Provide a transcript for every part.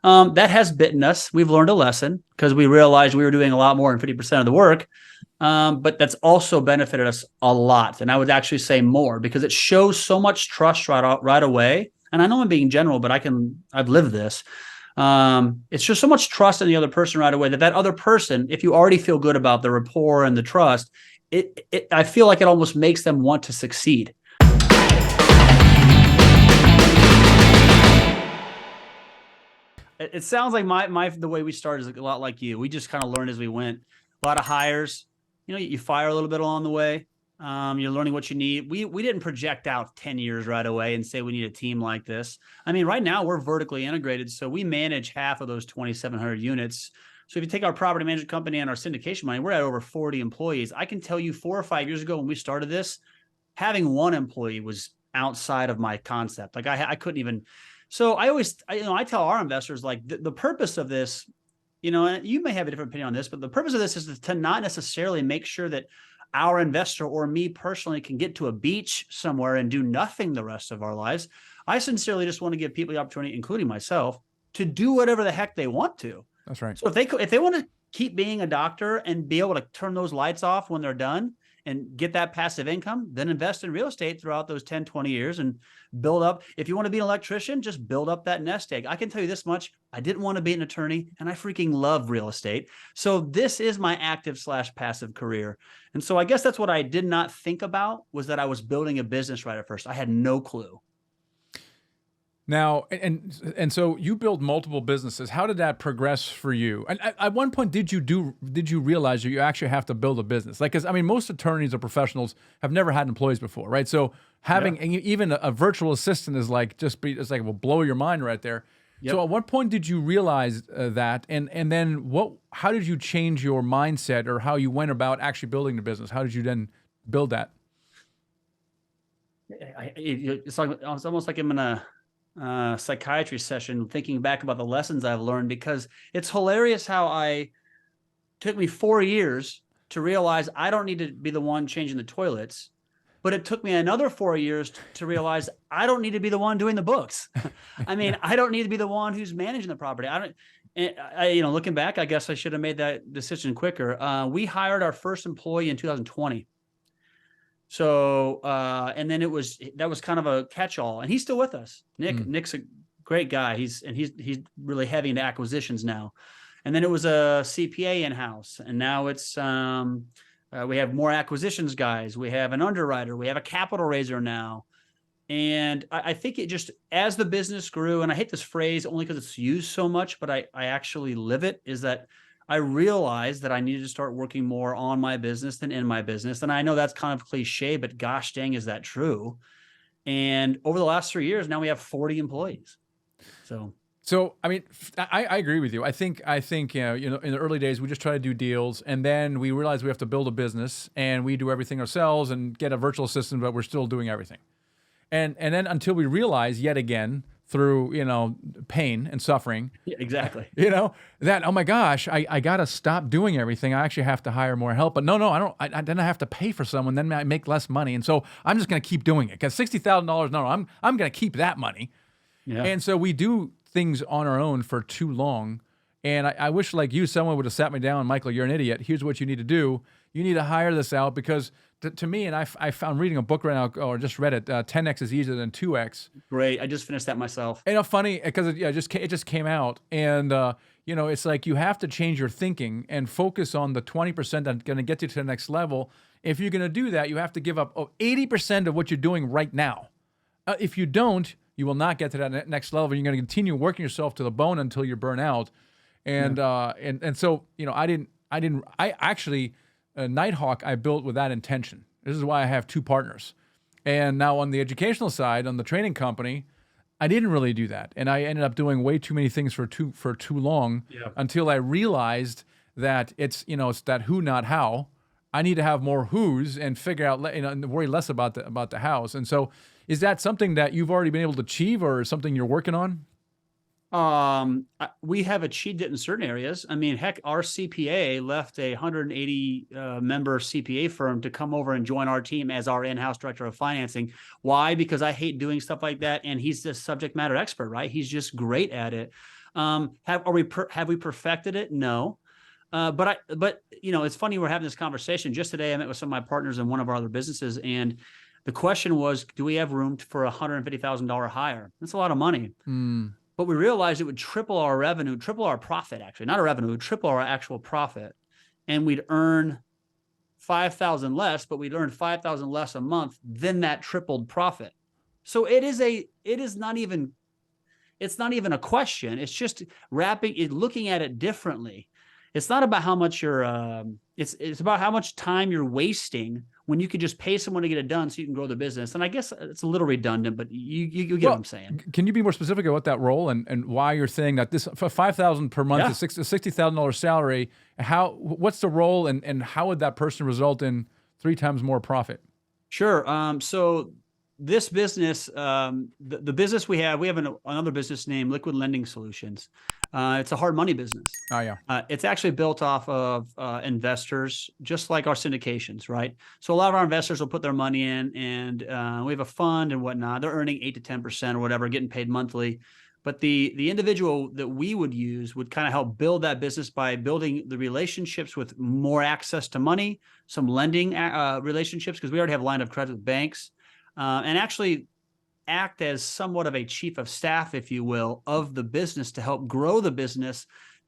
That has bitten us. We've learned a lesson because we realized we were doing a lot more than 50% of the work. But that's also benefited us a lot. And I would actually say more because it shows so much trust right away. And I know I'm being general, but I've lived this. It's just so much trust in the other person right away that other person, if you already feel good about the rapport and the trust, I feel like it almost makes them want to succeed. It sounds like the way we started is a lot like you. We just kind of learned as we went. A lot of hires, you fire a little bit along the way. You're learning what you need. We didn't project out 10 years right away and say we need a team like this. I mean, right now we're vertically integrated, so we manage half of those 2,700 units. So if you take our property management company and our syndication money, we're at over 40 employees. I can tell you 4 or 5 years ago when we started this, having one employee was outside of my concept. Like I couldn't even. So I tell our investors, like the purpose of this, and you may have a different opinion on this, but the purpose of this is to not necessarily make sure that our investor or me personally can get to a beach somewhere and do nothing the rest of our lives. I sincerely just want to give people the opportunity, including myself, to do whatever the heck they want to. That's right. So if they want to keep being a doctor and be able to turn those lights off when they're done and get that passive income, then invest in real estate throughout those 10, 20 years and build up. If you want to be an electrician, just build up that nest egg. I can tell you this much. I didn't want to be an attorney and I freaking love real estate. So this is my active/passive career. And so I guess that's what I did not think about was that I was building a business right at first. I had no clue. Now, and so you build multiple businesses. How did that progress for you? And at one point, did you realize that you actually have to build a business? Like, 'cause I mean, most attorneys or professionals have never had employees before, right? So having even a virtual assistant is like it's like will blow your mind right there. Yep. So at what point did you realize that? And then how did you change your mindset or how you went about actually building the business? How did you then build that? It's almost like I'm in a psychiatry session thinking back about the lessons I've learned, because it's hilarious how took me 4 years to realize I don't need to be the one changing the toilets, but it took me another 4 years to realize I don't need to be the one doing the books. I mean, I don't need to be the one who's managing the property. Looking back, I guess I should have made that decision quicker. We hired our first employee in 2020. So, and then that was kind of a catch-all, and he's still with us. Nick's a great guy. He's really heavy into acquisitions now. And then it was a CPA in-house, and now it's, we have more acquisitions guys. We have an underwriter. We have a capital raiser now. And I think it just, as the business grew, and I hate this phrase only because it's used so much, but I actually live it, is that I realized that I needed to start working more on my business than in my business. And I know that's kind of cliche, but gosh dang, is that true? And over the last 3 years, now we have 40 employees. So I mean, I agree with you. I think in the early days we just try to do deals, and then we realize we have to build a business, and we do everything ourselves and get a virtual assistant, but we're still doing everything. And then until we realize yet again through pain and suffering, exactly, that, oh my gosh, I gotta stop doing everything. I actually have to hire more help. But no, I don't. Then I have to pay for someone. Then I make less money, and so I'm just gonna keep doing it because $60,000. No, I'm gonna keep that money. Yeah. And so we do things on our own for too long. And I wish, like you, someone would have sat me down. Michael, you're an idiot. Here's what you need to do. You need to hire this out because to me, and I found reading a book right now, or just read it, 10X is easier than 2X. Great. I just finished that myself. And funny, because it just came out. And, it's like you have to change your thinking and focus on the 20% that's going to get you to the next level. If you're going to do that, you have to give up 80% of what you're doing right now. If you don't, you will not get to that next level. You're going to continue working yourself to the bone until you burn out. And so I actually Nighthawk I built with that intention. This is why I have 2 partners. And now on the educational side, on the training company, I didn't really do that, and I ended up doing way too many things for too long until I realized that it's that who, not how. I need to have more who's and figure out and worry less about the hows. And so, is that something that you've already been able to achieve, or something you're working on? We have achieved it in certain areas. I mean, heck, our CPA left a 180 member CPA firm to come over and join our team as our in-house director of financing. Why? Because I hate doing stuff like that. And he's the subject matter expert, right? He's just great at it. Have we perfected it? No. But it's funny, we're having this conversation. Just today, I met with some of my partners in one of our other businesses, and the question was, do we have room for a $150,000 hire? That's a lot of money. But we realized it would triple our revenue, triple our profit, actually, not our revenue, it would triple our actual profit. And we'd earn 5,000 less, but we'd earn 5,000 less a month than that tripled profit. So it's not even a question. It's just looking at it differently. It's not about how much it's about how much time you're wasting when you could just pay someone to get it done so you can grow the business. And I guess it's a little redundant, but you get what I'm saying. Can you be more specific about that role and why you're saying that this for $5,000 per month is a $60,000 salary? What's the role and how would that person result in 3 times more profit? Sure. So this business, the business we have another business named Liquid Lending Solutions. It's a hard money business. Oh, yeah. It's actually built off of investors, just like our syndications, right? So a lot of our investors will put their money in, and we have a fund and whatnot. They're earning 8 to 10% or whatever, getting paid monthly. But the individual that we would use would kind of help build that business by building the relationships with more access to money, some lending relationships, because we already have a line of credit with banks, and actually act as somewhat of a chief of staff, if you will, of the business to help grow the business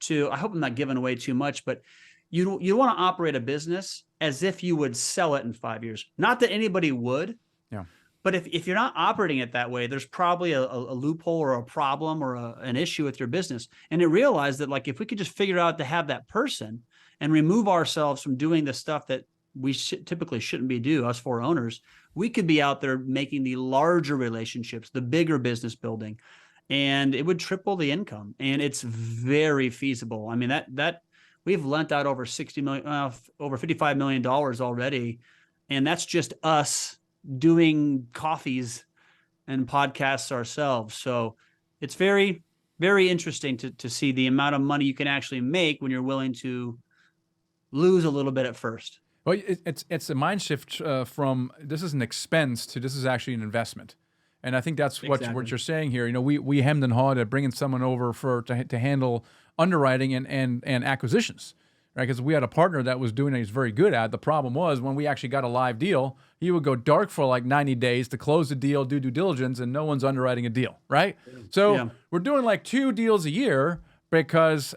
I hope I'm not giving away too much, but you want to operate a business as if you would sell it in 5 years. Not that anybody would. Yeah. But if you're not operating it that way, there's probably a loophole or a problem or an issue with your business. And it realized that, like, if we could just figure out to have that person and remove ourselves from doing the stuff that we typically shouldn't be doing, us 4 owners, we could be out there making the larger relationships, the bigger business building, and it would triple the income. And it's very feasible. I mean, that we've lent out over $60 million, over $55 million already. And that's just us doing coffees and podcasts ourselves. So it's very, very interesting to see the amount of money you can actually make when you're willing to lose a little bit at first. Well, it's a mind shift from this is an expense to this is actually an investment, and I think that's what you're saying here. You know, we hemmed and hawed at bringing someone over to handle underwriting and acquisitions, right? Because we had a partner that was doing it, he's very good at. The problem was when we actually got a live deal, he would go dark for like 90 days to close the deal, do due diligence, and no one's underwriting a deal, right? So we're doing like 2 deals a year because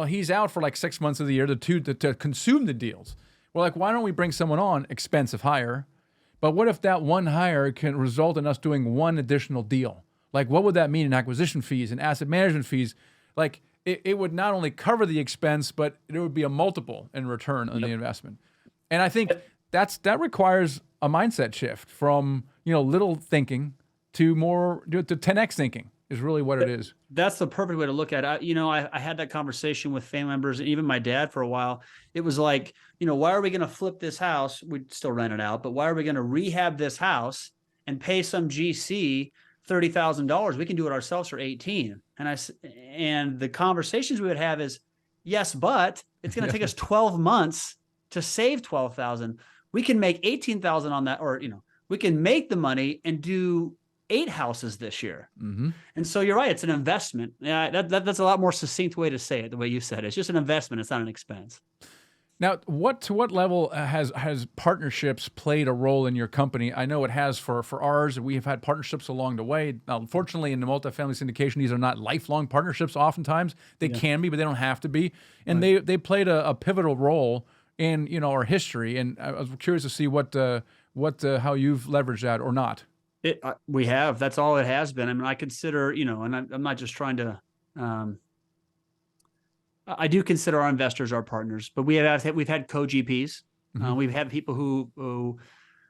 he's out for like 6 months of the year to consume the deals. We're like, why don't we bring someone on, expensive hire? But what if that one hire can result in us doing 1 additional deal? Like, what would that mean in acquisition fees and asset management fees? Like, it would not only cover the expense, but it would be a multiple in return on the investment. And I think that requires a mindset shift from little thinking to 10x thinking. Is really what it is. That's the perfect way to look at it. I had that conversation with family members and even my dad for a while. It was like, why are we going to flip this house? We'd still rent it out, but why are we going to rehab this house and pay some GC $30,000? We can do it ourselves for 18. And the conversations we would have is, yes, but it's going to take us 12 months to save 12,000. We can make 18,000 on that, or we can make the money and do 8 houses this year. Mm-hmm. And so you're right. It's an investment. Yeah, that's a lot more succinct way to say it, the way you said it. It's just an investment. It's not an expense. Now, to what level has partnerships played a role in your company? I know it has for ours. We have had partnerships along the way. Now, unfortunately, in the multifamily syndication, these are not lifelong partnerships. Oftentimes, they can be, but they don't have to be. And they played a pivotal role in our history. And I was curious to see how you've leveraged that or not. We have. That's all it has been. I mean, I consider, and I'm not just trying to. I do consider our investors our partners, but we've had co-GPs. Mm-hmm. We've had people who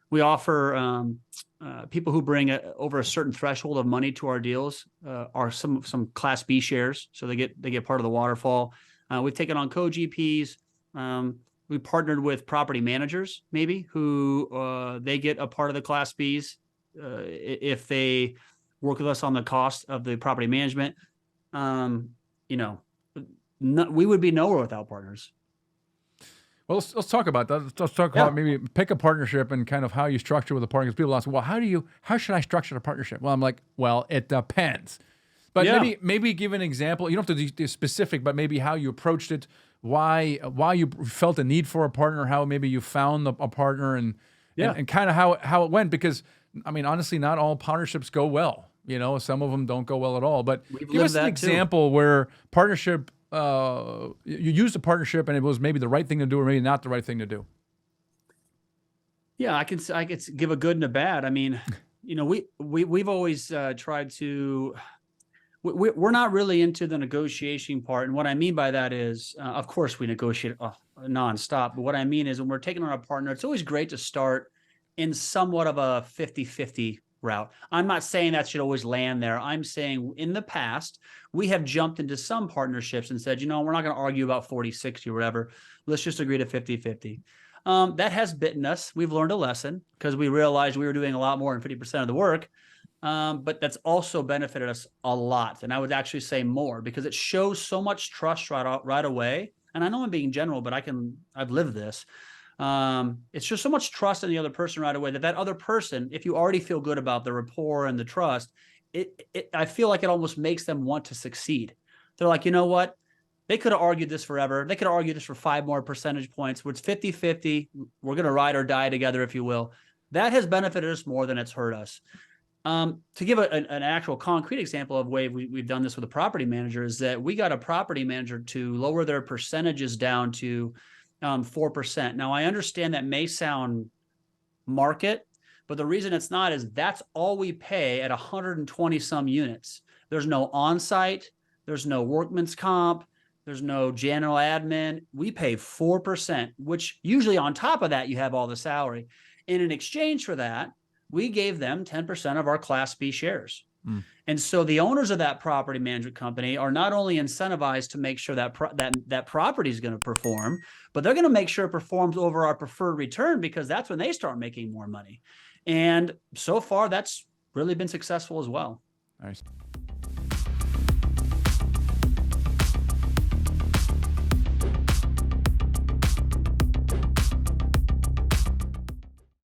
we offer people who bring over a certain threshold of money to our deals are some Class B shares, so they get part of the waterfall. We've taken on co-GPs. We partnered with property managers, maybe who they get a part of the Class Bs. If they work with us on the cost of the property management, we would be nowhere without partners. Well, let's talk about that. Let's talk about maybe pick a partnership and kind of how you structure with a partner. Because people ask, well, how should I structure a partnership? Well, I'm like, well, it depends. But Yeah. maybe give an example. You don't have to be specific, but maybe how you approached it, why you felt a need for a partner, how maybe you found a partner, and Yeah. and kind of how it went. Because I mean, honestly, not all partnerships go well. You know, some of them don't go well at all. But We've give lived us an that too. example where partnership, you used a partnership and it was maybe the right thing to do or maybe not the right thing to do. Yeah, I could give a good and a bad. I mean, you know, we've always tried to. We're not really into the negotiation part, and what I mean by that is, of course, we negotiate nonstop. But what I mean is, when we're taking on a partner, it's always great to start in somewhat of a 50-50 route. I'm not saying that should always land there. I'm saying in the past, we have jumped into some partnerships and said, you know, we're not going to argue about 40-60 or whatever. Let's just agree to 50-50. That has bitten us. We've learned a lesson because we realized we were doing a lot more than 50% of the work. But that's also benefited us a lot. And I would actually say more because it shows so much trust right away. And I know I'm being general, but I've lived this. It's just so much trust in the other person right away that other person, if you already feel good about the rapport and the trust, I feel like it almost makes them want to succeed. They're like, you know what? They could have argued this forever. They could have argued this for 5 more percentage points, where it's 50-50. We're going to ride or die together, if you will. That has benefited us more than it's hurt us. To give an actual concrete example of way we've done this with a property manager is that we got a property manager to lower their percentages down to 4%. Now, I understand that may sound market, but the reason it's not is that's all we pay at 120 some units. There's no on-site, there's no workman's comp, there's no general admin. We pay 4%, which usually on top of that, you have all the salary. And in exchange for that, we gave them 10% of our Class B shares. And so the owners of that property management company are not only incentivized to make sure that that property is going to perform, but they're going to make sure it performs over our preferred return because that's when they start making more money. And so far, that's really been successful as well. Nice.